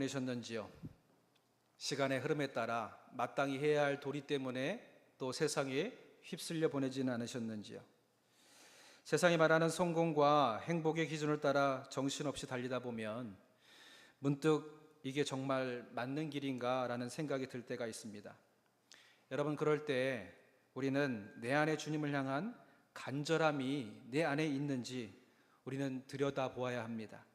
보내셨는지요? 시간의 흐름에 따라 마땅히 해야 할 도리 때문에 또 세상에 휩쓸려 보내지는 않으셨는지요? 세상이 말하는 성공과 행복의 기준을 따라 정신없이 달리다 보면 문득 이게 정말 맞는 길인가 라는 생각이 들 때가 있습니다. 여러분, 그럴 때 우리는 내 안에 주님을 향한 간절함이 내 안에 있는지 우리는 들여다보아야 합니다.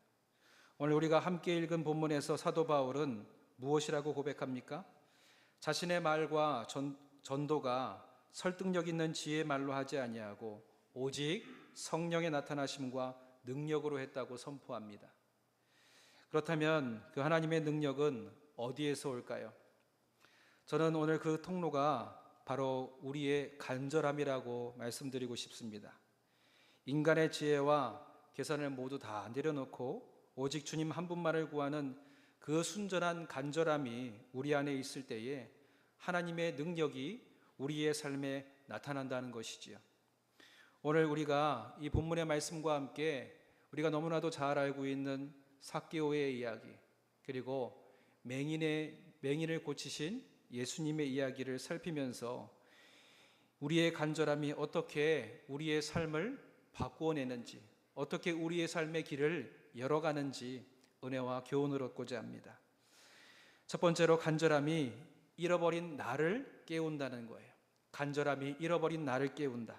오늘 우리가 함께 읽은 본문에서 사도 바울은 무엇이라고 고백합니까? 자신의 말과 전도가 설득력 있는 지혜의 말로 하지 아니하고 오직 성령의 나타나심과 능력으로 했다고 선포합니다. 그렇다면 그 하나님의 능력은 어디에서 올까요? 저는 오늘 그 통로가 바로 우리의 간절함이라고 말씀드리고 싶습니다. 인간의 지혜와 계산을 모두 다 내려놓고 오직 주님 한 분만을 구하는 그 순전한 간절함이 우리 안에 있을 때에 하나님의 능력이 우리의 삶에 나타난다는 것이지요. 오늘 우리가 이 본문의 말씀과 함께 우리가 너무나도 잘 알고 있는 삭개오의 이야기, 그리고 맹인을 고치신 예수님의 이야기를 살피면서 우리의 간절함이 어떻게 우리의 삶을 바꾸어내는지, 어떻게 우리의 삶의 길을 열어가는지 은혜와 교훈을 얻고자 합니다. 첫 번째로 간절함이 잃어버린 나를 깨운다는 거예요. 간절함이 잃어버린 나를 깨운다.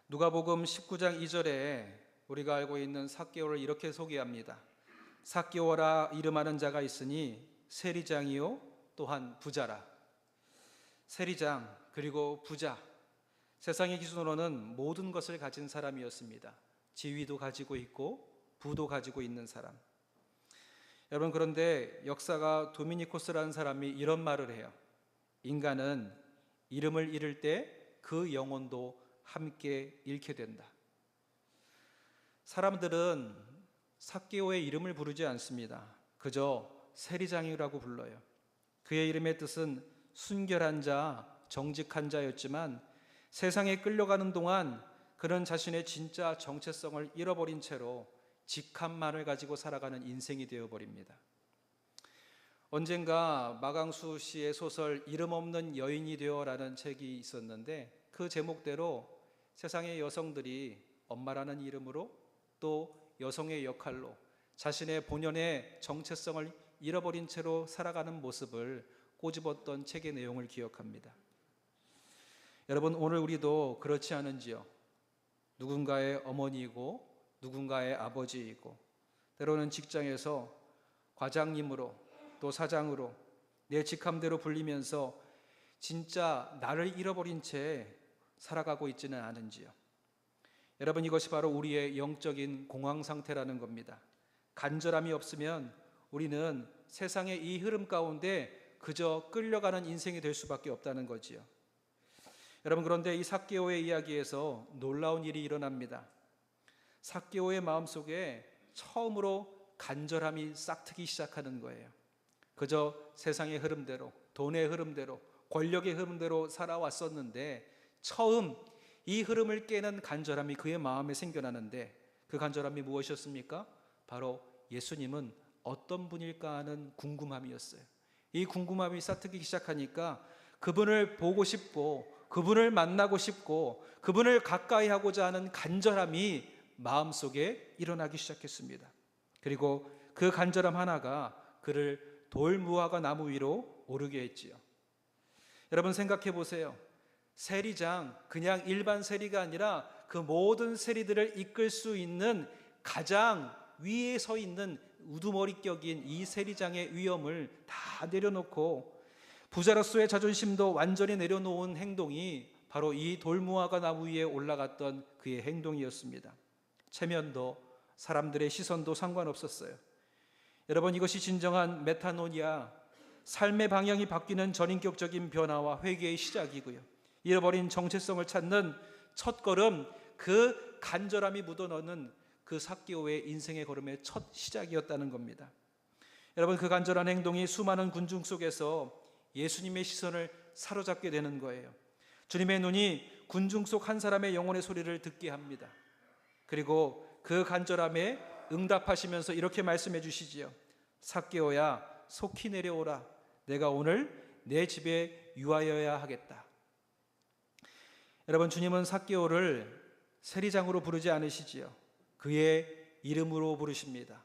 누가복음 19장 2절에 우리가 알고 있는 삭개오를 이렇게 소개합니다. 삭개오라 이름하는 자가 있으니 세리장이요 또한 부자라. 세리장 그리고 부자, 세상의 기준으로는 모든 것을 가진 사람이었습니다. 지위도 가지고 있고 부도 가지고 있는 사람. 여러분, 그런데 역사가 도미니코스라는 사람이 이런 말을 해요. 인간은 이름을 잃을 때 그 영혼도 함께 잃게 된다. 사람들은 삭개오의 이름을 부르지 않습니다. 그저 세리장이라고 불러요. 그의 이름의 뜻은 순결한 자, 정직한 자였지만 세상에 끌려가는 동안 그는 자신의 진짜 정체성을 잃어버린 채로 직함만을 가지고 살아가는 인생이 되어버립니다. 언젠가 마강수 씨의 소설 이름 없는 여인이 되어라는 책이 있었는데 그 제목대로 세상의 여성들이 엄마라는 이름으로 또 여성의 역할로 자신의 본연의 정체성을 잃어버린 채로 살아가는 모습을 꼬집었던 책의 내용을 기억합니다. 여러분, 오늘 우리도 그렇지 않은지요? 누군가의 어머니이고 누군가의 아버지이고 때로는 직장에서 과장님으로 또 사장으로 내 직함대로 불리면서 진짜 나를 잃어버린 채 살아가고 있지는 않은지요? 여러분, 이것이 바로 우리의 영적인 공황 상태라는 겁니다. 간절함이 없으면 우리는 세상의 이 흐름 가운데 그저 끌려가는 인생이 될 수밖에 없다는 거지요. 여러분, 그런데 이 삭개오의 이야기에서 놀라운 일이 일어납니다. 삭개오의 마음속에 처음으로 간절함이 싹트기 시작하는 거예요. 그저 세상의 흐름대로, 돈의 흐름대로, 권력의 흐름대로 살아왔었는데 처음 이 흐름을 깨는 간절함이 그의 마음에 생겨나는데 그 간절함이 무엇이었습니까? 바로 예수님은 어떤 분일까 하는 궁금함이었어요. 이 궁금함이 싹트기 시작하니까 그분을 보고 싶고 그분을 만나고 싶고 그분을 가까이 하고자 하는 간절함이 마음속에 일어나기 시작했습니다. 그리고 그 간절함 하나가 그를 돌무화과 나무 위로 오르게 했지요. 여러분, 생각해 보세요. 세리장, 그냥 일반 세리가 아니라 그 모든 세리들을 이끌 수 있는 가장 위에 서 있는 우두머리격인 이 세리장의 위엄을 다 내려놓고 부자로서의 자존심도 완전히 내려놓은 행동이 바로 이 돌무화과 나무 위에 올라갔던 그의 행동이었습니다. 체면도 사람들의 시선도 상관없었어요. 여러분, 이것이 진정한 메타노니아, 삶의 방향이 바뀌는 전인격적인 변화와 회개의 시작이고요. 잃어버린 정체성을 찾는 첫걸음, 그 간절함이 묻어넣는 그 삭개오의 인생의 걸음의 첫 시작이었다는 겁니다. 여러분, 그 간절한 행동이 수많은 군중 속에서 예수님의 시선을 사로잡게 되는 거예요. 주님의 눈이 군중 속 한 사람의 영혼의 소리를 듣게 합니다. 그리고 그 간절함에 응답하시면서 이렇게 말씀해 주시지요. 삭개오야 속히 내려오라. 내가 오늘 내 집에 유하여야 하겠다. 여러분, 주님은 삭개오를 세리장으로 부르지 않으시지요. 그의 이름으로 부르십니다.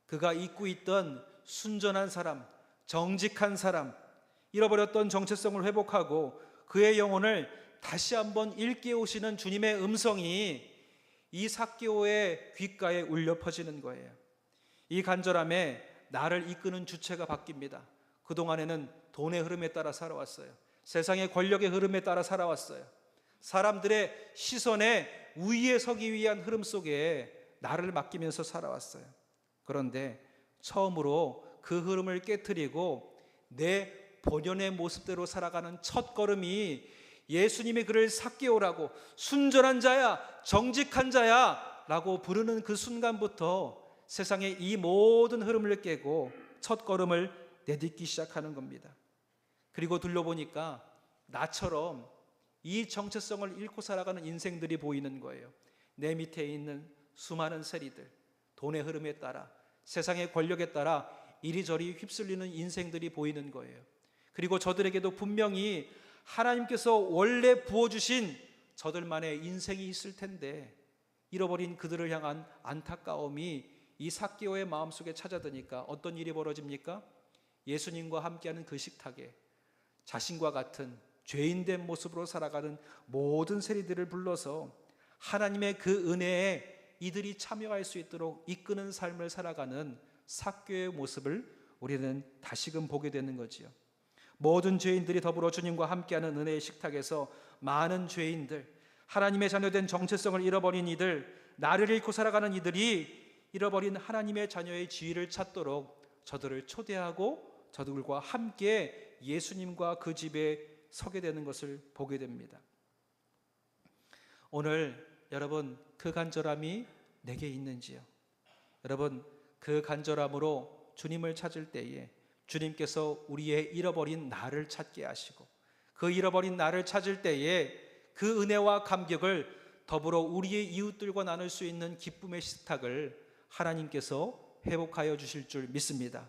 그가 잊고 있던 순전한 사람, 정직한 사람, 잃어버렸던 정체성을 회복하고 그의 영혼을 다시 한번 일깨우시는 주님의 음성이 이 삭개오의 귓가에 울려 퍼지는 거예요. 이 간절함에 나를 이끄는 주체가 바뀝니다. 그동안에는 돈의 흐름에 따라 살아왔어요. 세상의 권력의 흐름에 따라 살아왔어요. 사람들의 시선에 우위에 서기 위한 흐름 속에 나를 맡기면서 살아왔어요. 그런데 처음으로 그 흐름을 깨트리고 내 본연의 모습대로 살아가는 첫 걸음이 예수님이 그를 삭개오라고, 순전한 자야, 정직한 자야 라고 부르는 그 순간부터 세상의 이 모든 흐름을 깨고 첫 걸음을 내딛기 시작하는 겁니다. 그리고 둘러보니까 나처럼 이 정체성을 잃고 살아가는 인생들이 보이는 거예요. 내 밑에 있는 수많은 세리들, 돈의 흐름에 따라, 세상의 권력에 따라 이리저리 휩쓸리는 인생들이 보이는 거예요. 그리고 저들에게도 분명히 하나님께서 원래 부어주신 저들만의 인생이 있을 텐데 잃어버린 그들을 향한 안타까움이 이 삭개오의 마음속에 찾아드니까 어떤 일이 벌어집니까? 예수님과 함께하는 그 식탁에 자신과 같은 죄인된 모습으로 살아가는 모든 세리들을 불러서 하나님의 그 은혜에 이들이 참여할 수 있도록 이끄는 삶을 살아가는 삭개오의 모습을 우리는 다시금 보게 되는 거지요. 모든 죄인들이 더불어 주님과 함께하는 은혜의 식탁에서 많은 죄인들, 하나님의 자녀된 정체성을 잃어버린 이들, 나를 잃고 살아가는 이들이 잃어버린 하나님의 자녀의 지위를 찾도록 저들을 초대하고 저들과 함께 예수님과 그 집에 서게 되는 것을 보게 됩니다. 오늘 여러분, 그 간절함이 내게 있는지요? 여러분, 그 간절함으로 주님을 찾을 때에 주님께서 우리의 잃어버린 나를 찾게 하시고 그 잃어버린 나를 찾을 때에 그 은혜와 감격을 더불어 우리의 이웃들과 나눌 수 있는 기쁨의 식탁을 하나님께서 회복하여 주실 줄 믿습니다.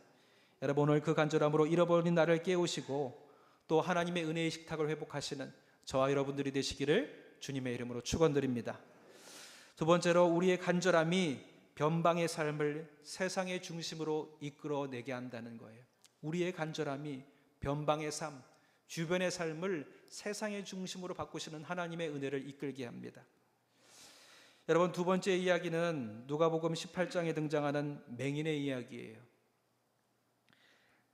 여러분, 오늘 그 간절함으로 잃어버린 나를 깨우시고 또 하나님의 은혜의 식탁을 회복하시는 저와 여러분들이 되시기를 주님의 이름으로 축원드립니다. 두 번째로, 우리의 간절함이 변방의 삶을 세상의 중심으로 이끌어내게 한다는 거예요. 우리의 간절함이 변방의 삶, 주변의 삶을 세상의 중심으로 바꾸시는 하나님의 은혜를 이끌게 합니다. 여러분, 두 번째 이야기는 누가복음 18장에 등장하는 맹인의 이야기예요.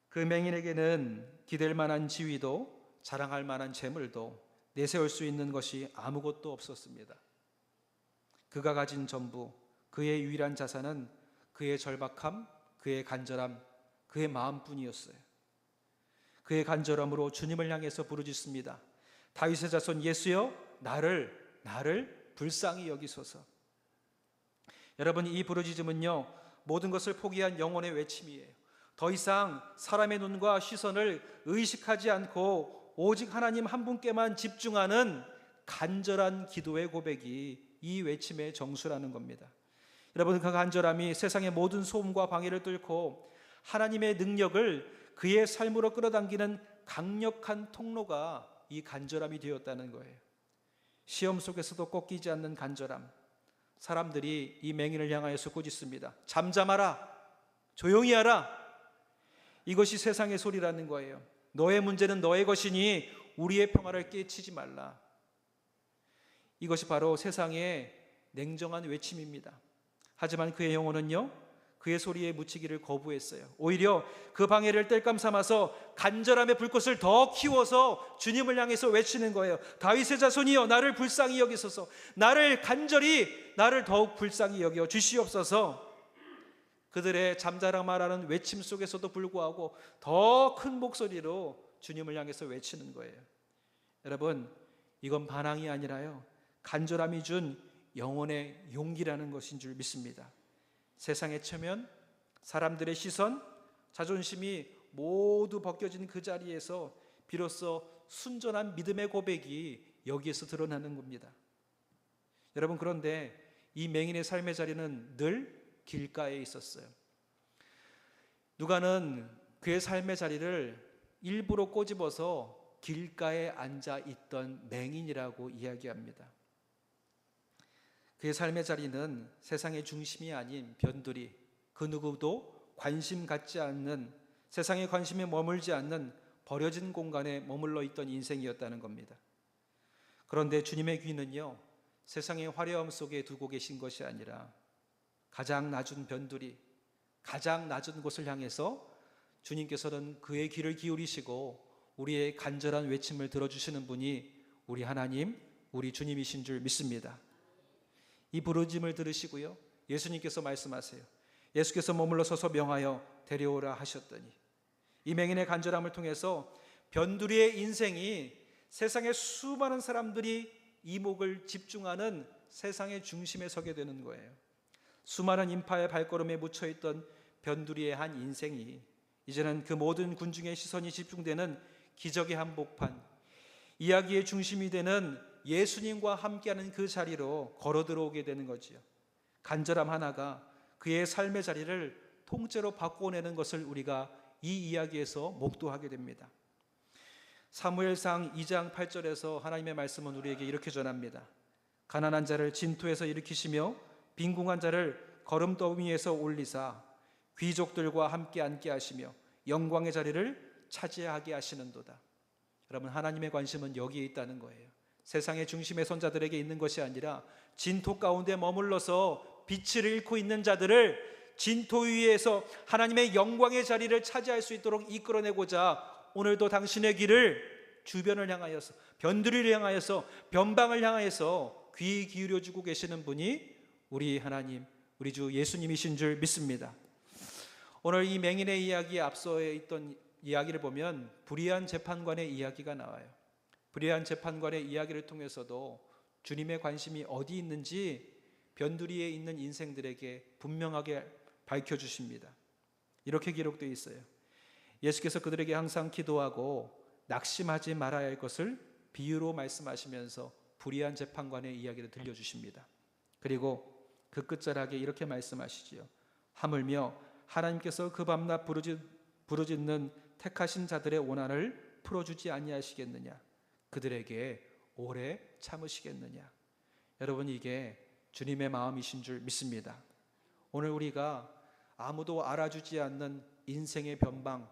그 맹인에게는 기댈 만한 지위도 자랑할 만한 재물도 내세울 수 있는 것이 아무것도 없었습니다. 그가 가진 전부, 그의 유일한 자산은 그의 절박함, 그의 간절함, 그의 마음뿐이었어요. 그의 간절함으로 주님을 향해서 부르짖습니다. 다윗의 자손 예수여, 나를 불쌍히 여기소서. 여러분, 이 부르짖음은요, 모든 것을 포기한 영혼의 외침이에요. 더 이상 사람의 눈과 시선을 의식하지 않고 오직 하나님 한 분께만 집중하는 간절한 기도의 고백이 이 외침의 정수라는 겁니다. 여러분, 그 간절함이 세상의 모든 소음과 방해를 뚫고 하나님의 능력을 그의 삶으로 끌어당기는 강력한 통로가 이 간절함이 되었다는 거예요. 시험 속에서도 꺾이지 않는 간절함. 사람들이 이 맹인을 향하여서 꾸짖습니다. 잠잠하라, 조용히 하라. 이것이 세상의 소리라는 거예요. 너의 문제는 너의 것이니 우리의 평화를 깨치지 말라. 이것이 바로 세상의 냉정한 외침입니다. 하지만 그의 영혼은요, 그의 소리에 묻히기를 거부했어요. 오히려 그 방해를 땔감 삼아서 간절함의 불꽃을 더 키워서 주님을 향해서 외치는 거예요. 다윗의 자손이여, 나를 불쌍히 여기소서. 나를 더욱 불쌍히 여겨 주시옵소서. 그들의 잠자랑 말하는 외침 속에서도 불구하고 더 큰 목소리로 주님을 향해서 외치는 거예요. 여러분, 이건 반항이 아니라요, 간절함이 준 영혼의 용기라는 것인 줄 믿습니다. 세상의 체면, 사람들의 시선, 자존심이 모두 벗겨진 그 자리에서 비로소 순전한 믿음의 고백이 여기에서 드러나는 겁니다. 여러분, 그런데 이 맹인의 삶의 자리는 늘 길가에 있었어요. 누가는 그의 삶의 자리를 일부러 꼬집어서 길가에 앉아 있던 맹인이라고 이야기합니다. 그의 삶의 자리는 세상의 중심이 아닌 변두리, 그 누구도 관심 갖지 않는, 세상에 관심에 머물지 않는 버려진 공간에 머물러 있던 인생이었다는 겁니다. 그런데 주님의 귀는요, 세상의 화려함 속에 두고 계신 것이 아니라 가장 낮은 변두리, 가장 낮은 곳을 향해서 주님께서는 그의 귀를 기울이시고 우리의 간절한 외침을 들어주시는 분이 우리 하나님, 우리 주님이신 줄 믿습니다. 이 부르짐을 들으시고요, 예수님께서 말씀하세요. 예수께서 머물러 서서 명하여 데려오라 하셨더니, 이 맹인의 간절함을 통해서 변두리의 인생이 세상의 수많은 사람들이 이목을 집중하는 세상의 중심에 서게 되는 거예요. 수많은 인파의 발걸음에 묻혀있던 변두리의 한 인생이 이제는 그 모든 군중의 시선이 집중되는 기적의 한복판, 이야기의 중심이 되는 예수님과 함께하는 그 자리로 걸어 들어오게 되는 거지요. 간절함 하나가 그의 삶의 자리를 통째로 바꿔내는 것을 우리가 이 이야기에서 목도하게 됩니다. 사무엘상 2장 8절에서 하나님의 말씀은 우리에게 이렇게 전합니다. 가난한 자를 진토에서 일으키시며 빈궁한 자를 거름더미에서 올리사 귀족들과 함께 앉게 하시며 영광의 자리를 차지하게 하시는도다. 여러분, 하나님의 관심은 여기에 있다는 거예요. 세상의 중심의 손자들에게 있는 것이 아니라 진토 가운데 머물러서 빛을 잃고 있는 자들을 진토 위에서 하나님의 영광의 자리를 차지할 수 있도록 이끌어내고자 오늘도 당신의 길을 주변을 향하여서, 변두리를 향하여서, 변방을 향하여서 귀 기울여주고 계시는 분이 우리 하나님, 우리 주 예수님이신 줄 믿습니다. 오늘 이 맹인의 이야기에 앞서에 있던 이야기를 보면 불의한 재판관의 이야기가 나와요. 불의한 재판관의 이야기를 통해서도 주님의 관심이 어디 있는지 변두리에 있는 인생들에게 분명하게 밝혀주십니다. 이렇게 기록되어 있어요. 예수께서 그들에게 항상 기도하고 낙심하지 말아야 할 것을 비유로 말씀하시면서 불의한 재판관의 이야기를 들려주십니다. 그리고 그 끝자락에 이렇게 말씀하시지요. 하물며 하나님께서 그 밤낮 부르짖는 택하신 자들의 원한을 풀어주지 아니하시겠느냐, 그들에게 오래 참으시겠느냐. 여러분, 이게 주님의 마음이신 줄 믿습니다. 오늘 우리가 아무도 알아주지 않는 인생의 변방,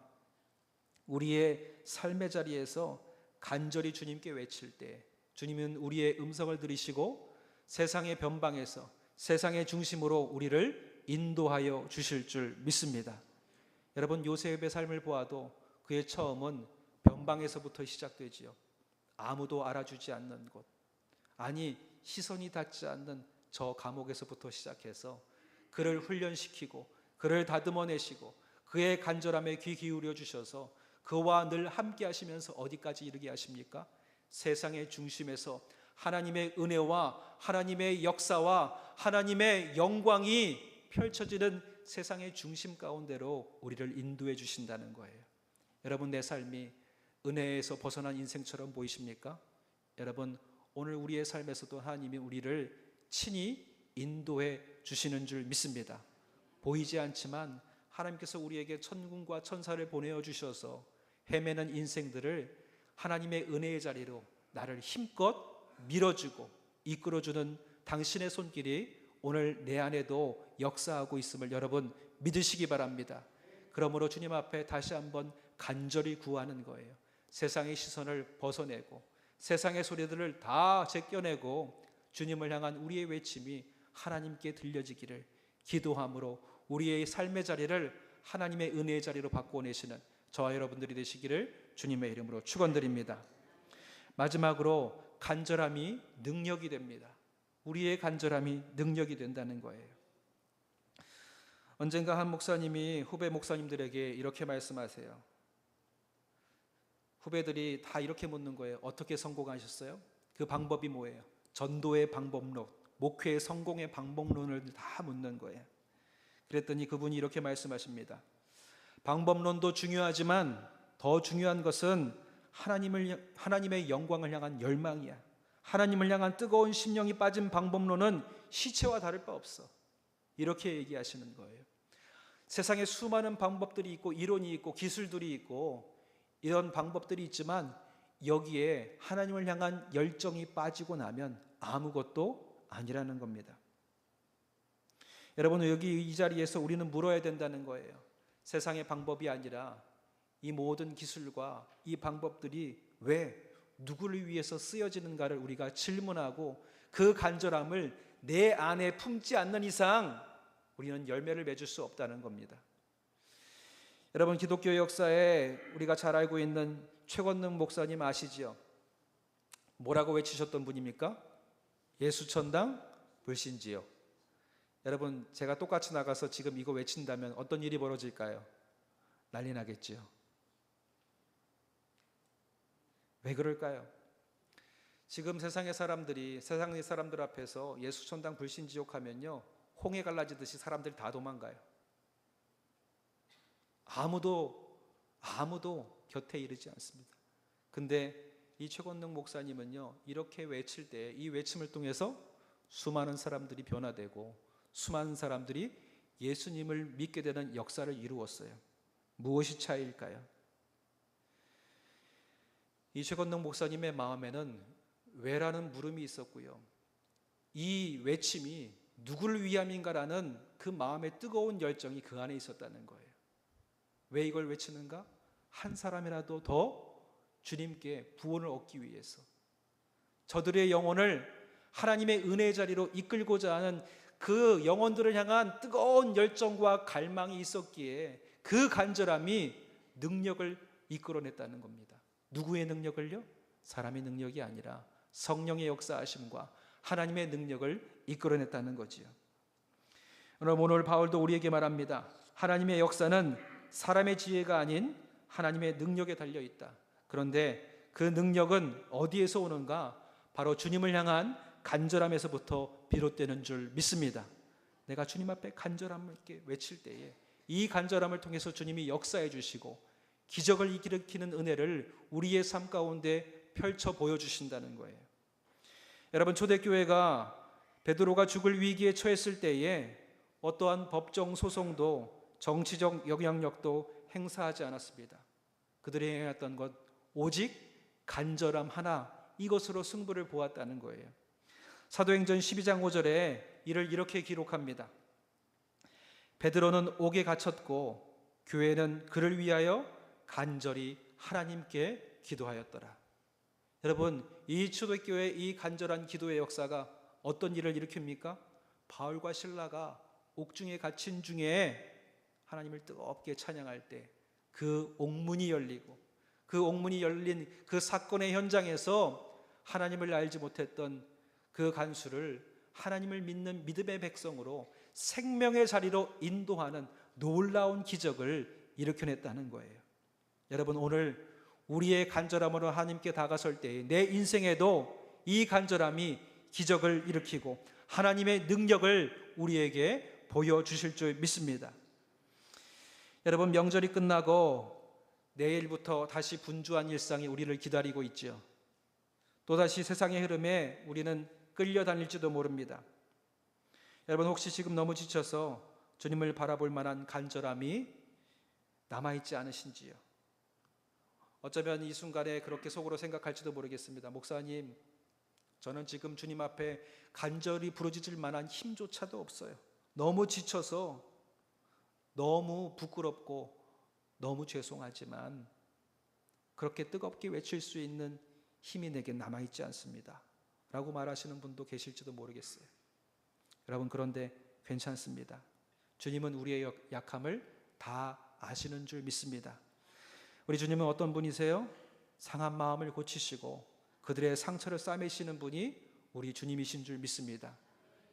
우리의 삶의 자리에서 간절히 주님께 외칠 때 주님은 우리의 음성을 들으시고 세상의 변방에서, 세상의 중심으로 우리를 인도하여 주실 줄 믿습니다. 여러분, 요셉의 삶을 보아도 그의 처음은 변방에서부터 시작되지요. 아무도 알아주지 않는 곳, 아니 시선이 닿지 않는 저 감옥에서부터 시작해서 그를 훈련시키고 그를 다듬어내시고 그의 간절함에 귀 기울여 주셔서 그와 늘 함께 하시면서 어디까지 이르게 하십니까? 세상의 중심에서 하나님의 은혜와 하나님의 역사와 하나님의 영광이 펼쳐지는 세상의 중심 가운데로 우리를 인도해 주신다는 거예요. 여러분, 내 삶이 은혜에서 벗어난 인생처럼 보이십니까? 여러분, 오늘 우리의 삶에서도 하나님이 우리를 친히 인도해 주시는 줄 믿습니다. 보이지 않지만 하나님께서 우리에게 천군과 천사를 보내어 주셔서 헤매는 인생들을 하나님의 은혜의 자리로 나를 힘껏 밀어주고 이끌어주는 당신의 손길이 오늘 내 안에도 역사하고 있음을 여러분 믿으시기 바랍니다. 그러므로 주님 앞에 다시 한번 간절히 구하는 거예요. 세상의 시선을 벗어내고 세상의 소리들을 다 제껴내고 주님을 향한 우리의 외침이 하나님께 들려지기를 기도함으로 우리의 삶의 자리를 하나님의 은혜의 자리로 바꿔내시는 저와 여러분들이 되시기를 주님의 이름으로 축원드립니다. 마지막으로 간절함이 능력이 됩니다. 우리의 간절함이 능력이 된다는 거예요. 언젠가 한 목사님이 후배 목사님들에게 이렇게 말씀하세요. 후배들이 다 이렇게 묻는 거예요. 어떻게 성공하셨어요? 그 방법이 뭐예요? 전도의 방법론, 목회의 성공의 방법론을 다 묻는 거예요. 그랬더니 그분이 이렇게 말씀하십니다. 방법론도 중요하지만 더 중요한 것은 하나님의 영광을 향한 열망이야. 하나님을 향한 뜨거운 심령이 빠진 방법론은 시체와 다를 바 없어. 이렇게 얘기하시는 거예요. 세상에 수많은 방법들이 있고 이론이 있고 기술들이 있고 이런 방법들이 있지만 여기에 하나님을 향한 열정이 빠지고 나면 아무것도 아니라는 겁니다. 여러분, 여기 이 자리에서 우리는 물어야 된다는 거예요. 세상의 방법이 아니라 이 모든 기술과 이 방법들이 왜 누구를 위해서 쓰여지는가를 우리가 질문하고 그 간절함을 내 안에 품지 않는 이상 우리는 열매를 맺을 수 없다는 겁니다. 여러분, 기독교 역사에 우리가 잘 알고 있는 최권능 목사님 아시지요? 뭐라고 외치셨던 분입니까? 예수천당 불신지요. 여러분, 제가 똑같이 나가서 지금 이거 외친다면 어떤 일이 벌어질까요? 난리 나겠지요. 왜 그럴까요? 지금 세상의 사람들 앞에서 예수천당 불신지옥 하면요, 홍해 갈라지듯이 사람들 다 도망가요. 아무도 곁에 이르지 않습니다. 근데 이 최권능 목사님은요, 이렇게 외칠 때 이 외침을 통해서 수많은 사람들이 변화되고 수많은 사람들이 예수님을 믿게 되는 역사를 이루었어요. 무엇이 차이일까요? 이 최권능 목사님의 마음에는 왜라는 물음이 있었고요, 이 외침이 누구를 위함인가라는 그 마음의 뜨거운 열정이 그 안에 있었다는 거예요. 왜 이걸 외치는가? 한 사람이라도 더 주님께 구원을 얻기 위해서, 저들의 영혼을 하나님의 은혜의 자리로 이끌고자 하는 그 영혼들을 향한 뜨거운 열정과 갈망이 있었기에 그 간절함이 능력을 이끌어냈다는 겁니다. 누구의 능력을요? 사람의 능력이 아니라 성령의 역사하심과 하나님의 능력을 이끌어냈다는 거지요. 오늘 바울도 우리에게 말합니다. 하나님의 역사는 사람의 지혜가 아닌 하나님의 능력에 달려 있다. 그런데 그 능력은 어디에서 오는가? 바로 주님을 향한 간절함에서부터 비롯되는 줄 믿습니다. 내가 주님 앞에 간절함을 있게 외칠 때에 이 간절함을 통해서 주님이 역사해 주시고 기적을 일으키는 은혜를 우리의 삶 가운데 펼쳐 보여주신다는 거예요. 여러분, 초대교회가 베드로가 죽을 위기에 처했을 때에 어떠한 법정 소송도 정치적 영향력도 행사하지 않았습니다. 그들이 행했던 것 오직 간절함 하나, 이것으로 승부를 보았다는 거예요. 사도행전 12장 5절에 이를 이렇게 기록합니다. 베드로는 옥에 갇혔고 교회는 그를 위하여 간절히 하나님께 기도하였더라. 여러분, 이 초대교회의 이 간절한 기도의 역사가 어떤 일을 일으킵니까? 바울과 실라가 옥중에 갇힌 중에 하나님을 뜨겁게 찬양할 때 그 옥문이 열리고 그 옥문이 열린 그 사건의 현장에서 하나님을 알지 못했던 그 간수를 하나님을 믿는 믿음의 백성으로 생명의 자리로 인도하는 놀라운 기적을 일으켜냈다는 거예요. 여러분, 오늘 우리의 간절함으로 하나님께 다가설 때에 내 인생에도 이 간절함이 기적을 일으키고 하나님의 능력을 우리에게 보여주실 줄 믿습니다. 여러분, 명절이 끝나고 내일부터 다시 분주한 일상이 우리를 기다리고 있죠. 또다시 세상의 흐름에 우리는 끌려다닐지도 모릅니다. 여러분, 혹시 지금 너무 지쳐서 주님을 바라볼 만한 간절함이 남아있지 않으신지요? 어쩌면 이 순간에 그렇게 속으로 생각할지도 모르겠습니다. 목사님, 저는 지금 주님 앞에 간절히 부르짖을 만한 힘조차도 없어요. 너무 지쳐서 너무 부끄럽고 너무 죄송하지만 그렇게 뜨겁게 외칠 수 있는 힘이 내게 남아있지 않습니다 라고 말하시는 분도 계실지도 모르겠어요. 여러분, 그런데 괜찮습니다. 주님은 우리의 약함을 다 아시는 줄 믿습니다. 우리 주님은 어떤 분이세요? 상한 마음을 고치시고 그들의 상처를 싸매시는 분이 우리 주님이신 줄 믿습니다.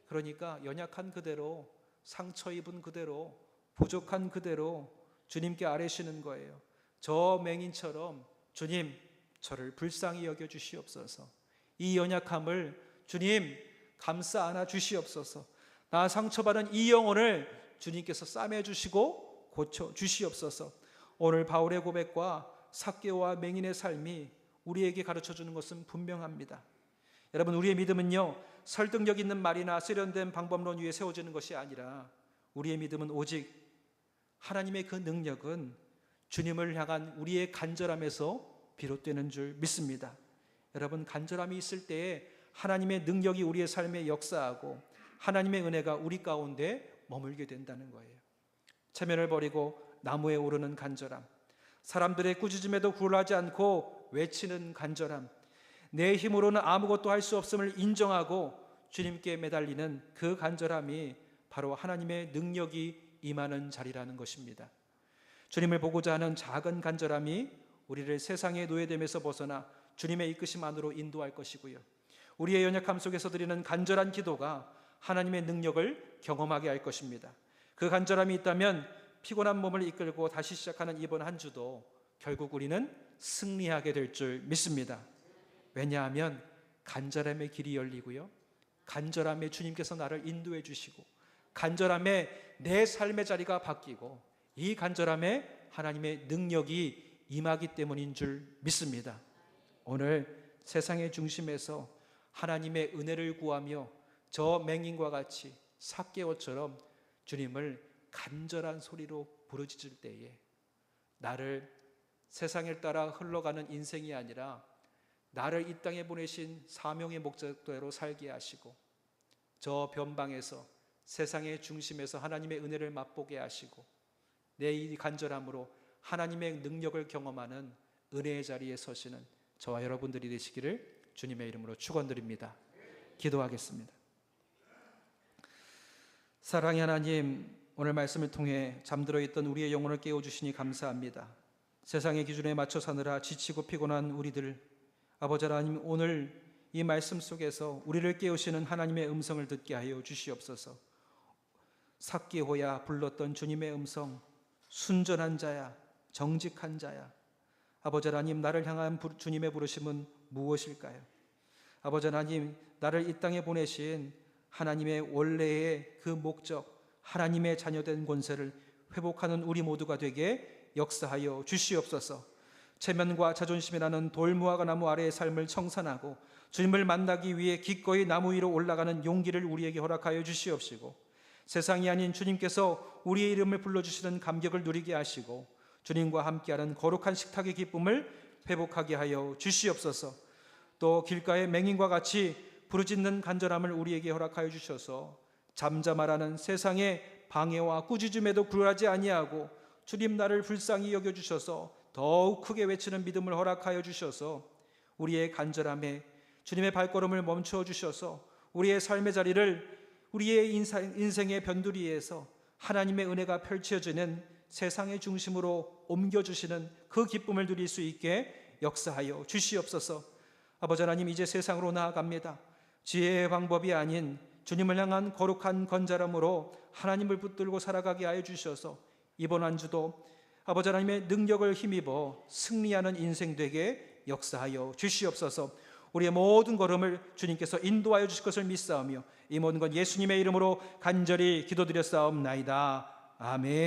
그러니까 연약한 그대로, 상처 입은 그대로, 부족한 그대로 주님께 아뢰시는 거예요. 저 맹인처럼 주님, 저를 불쌍히 여겨 주시옵소서. 이 연약함을 주님 감싸 안아 주시옵소서. 나 상처받은 이 영혼을 주님께서 싸매 주시고 고쳐 주시옵소서. 오늘 바울의 고백과 삭개오와 맹인의 삶이 우리에게 가르쳐 주는 것은 분명합니다. 여러분, 우리의 믿음은요, 설득력 있는 말이나 세련된 방법론 위에 세워지는 것이 아니라 우리의 믿음은 오직 하나님의 그 능력은 주님을 향한 우리의 간절함에서 비롯되는 줄 믿습니다. 여러분, 간절함이 있을 때에 하나님의 능력이 우리의 삶에 역사하고 하나님의 은혜가 우리 가운데 머물게 된다는 거예요. 체면을 버리고 나무에 오르는 간절함, 사람들의 꾸짖음에도 굴하지 않고 외치는 간절함, 내 힘으로는 아무것도 할 수 없음을 인정하고 주님께 매달리는 그 간절함이 바로 하나님의 능력이 임하는 자리라는 것입니다. 주님을 보고자 하는 작은 간절함이 우리를 세상의 노예됨에서 벗어나 주님의 이끄심 안으로 인도할 것이고요, 우리의 연약함 속에서 드리는 간절한 기도가 하나님의 능력을 경험하게 할 것입니다. 그 간절함이 있다면 피곤한 몸을 이끌고 다시 시작하는 이번 한 주도 결국 우리는 승리하게 될 줄 믿습니다. 왜냐하면 간절함의 길이 열리고요, 간절함에 주님께서 나를 인도해 주시고, 간절함에 내 삶의 자리가 바뀌고, 이 간절함에 하나님의 능력이 임하기 때문인 줄 믿습니다. 오늘 세상의 중심에서 하나님의 은혜를 구하며 저 맹인과 같이 삭개오처럼 주님을 간절한 소리로 부르짖을 때에 나를 세상을 따라 흘러가는 인생이 아니라 나를 이 땅에 보내신 사명의 목적대로 살게 하시고, 저 변방에서 세상의 중심에서 하나님의 은혜를 맛보게 하시고, 내 이 간절함으로 하나님의 능력을 경험하는 은혜의 자리에 서시는 저와 여러분들이 되시기를 주님의 이름으로 축원드립니다. 기도하겠습니다. 사랑의 하나님, 오늘 말씀을 통해 잠들어 있던 우리의 영혼을 깨워주시니 감사합니다. 세상의 기준에 맞춰 사느라 지치고 피곤한 우리들, 아버지 하나님, 오늘 이 말씀 속에서 우리를 깨우시는 하나님의 음성을 듣게 하여 주시옵소서. 삭개호야 불렀던 주님의 음성, 순전한 자야, 정직한 자야. 아버지 하나님, 나를 향한 주님의 부르심은 무엇일까요? 아버지 하나님, 나를 이 땅에 보내신 하나님의 원래의 그 목적, 하나님의 자녀된 권세를 회복하는 우리 모두가 되게 역사하여 주시옵소서. 체면과 자존심이라는 돌무화과 나무 아래의 삶을 청산하고 주님을 만나기 위해 기꺼이 나무 위로 올라가는 용기를 우리에게 허락하여 주시옵시고, 세상이 아닌 주님께서 우리의 이름을 불러주시는 감격을 누리게 하시고 주님과 함께하는 거룩한 식탁의 기쁨을 회복하게 하여 주시옵소서. 또 길가의 맹인과 같이 부르짖는 간절함을 우리에게 허락하여 주셔서 잠잠하라는 세상의 방해와 꾸짖음에도 굴하지 아니하고 주님 나를 불쌍히 여겨주셔서 더욱 크게 외치는 믿음을 허락하여 주셔서 우리의 간절함에 주님의 발걸음을 멈추어 주셔서 우리의 삶의 자리를 우리의 인생의 변두리에서 하나님의 은혜가 펼쳐지는 세상의 중심으로 옮겨주시는 그 기쁨을 누릴 수 있게 역사하여 주시옵소서. 아버지 하나님, 이제 세상으로 나아갑니다. 지혜의 방법이 아닌 주님을 향한 거룩한 건자람으로 하나님을 붙들고 살아가게 하여 주셔서 이번 한 주도 아버지 하나님의 능력을 힘입어 승리하는 인생 되게 역사하여 주시옵소서. 우리의 모든 걸음을 주님께서 인도하여 주실 것을 믿사오며 이 모든 건 예수님의 이름으로 간절히 기도드렸사옵나이다. 아멘.